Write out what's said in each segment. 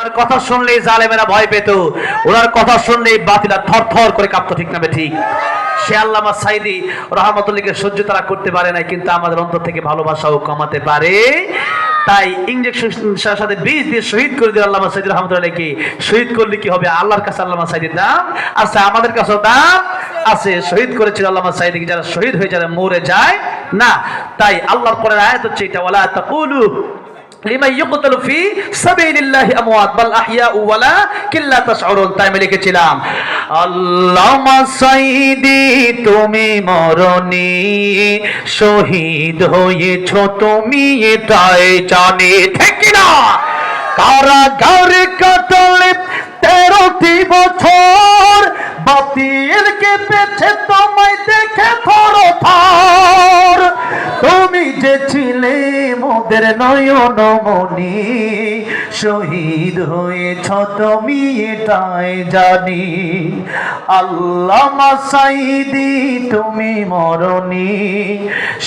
ওনার কথা শুনলেই জালেমেরা ভয় পেত, ওনার কথা শুনলেই বাতিলা থরথর করে কাঁপতো, ঠিক না ঠিক? সে আল্লামা সাইদি রহমতুল্লাহকে সহ্য তারা করতে পারে না, কিন্তু আমাদের অন্তর থেকে ভালোবাসাও কমাতে পারে। তাই ইনজেকশনের সাথে বীজ দিয়ে শহীদ করে দিল আল্লামা সাইদি রহমতুল্লাহকে। শহীদ করলে কি হবে? আল্লাহর কাছে আল্লামা সাইদির দাম আছে, আমাদের কাছেও দাম আছে। শহীদ করেছিল আল্লামা সাইদিকে, যারা শহীদ হয়ে যারা মরে যায় না। তাই আল্লাহর কোরআন আয়াত হচ্ছে এটা, ওয়ালা তাকুলু লিমান ইউকতালু ফি সাবিলিল্লাহি আমওয়াত বাল আহইয়াউ ওয়ালাকিন লা তাশউরুন। তাই আমি লিখেছিলাম, আল্লামা সাইদি তুমি মরনি, শহীদ হয়েছো তুমি এটাই জানি, ঠিক না? কারাগারে কাটালে 13টি বছর, বাতিল কেঁপেছে তোমায় দেখে থরথর। তুমি যে ছিলে মোদের নয়ন মনি, শহীদ হয়েছ তুমি এটাই জানি। আল্লামা সাইদি তুমি মরনি,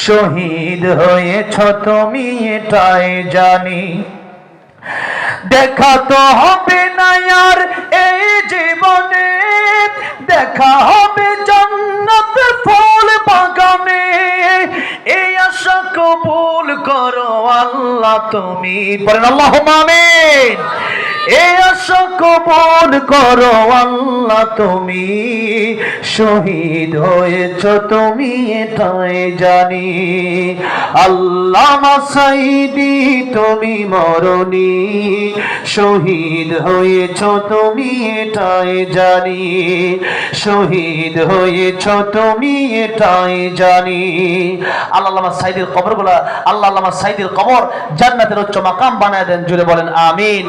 শহীদ হয়েছ তুমি এটাই জানি। দেখা তো হবে না আর এই জীবনে, দেখা হবে জান্নাতের ফুল বাগানে। এই আশা কবুল করো আল্লাহ তুমি, বলেন আল্লাহুম্মা আমিন। এই আশা কবুল করো আল্লাহ তুমি, শহীদ হয়েছ তুমি এটাই জানি। আল্লামা সাইদি তুমি মরনি, শহীদ হয়েছ তুমি এটাই জানি। শহীদ হয়েছ তুমি এটাই জানি। আল্লামা সাইদির কবরগুলা, আল্লামা সাইদির কবর জান্নাতের উচ্চ মাকাম বানায় দেন, জুড়ে বলেন আমিন।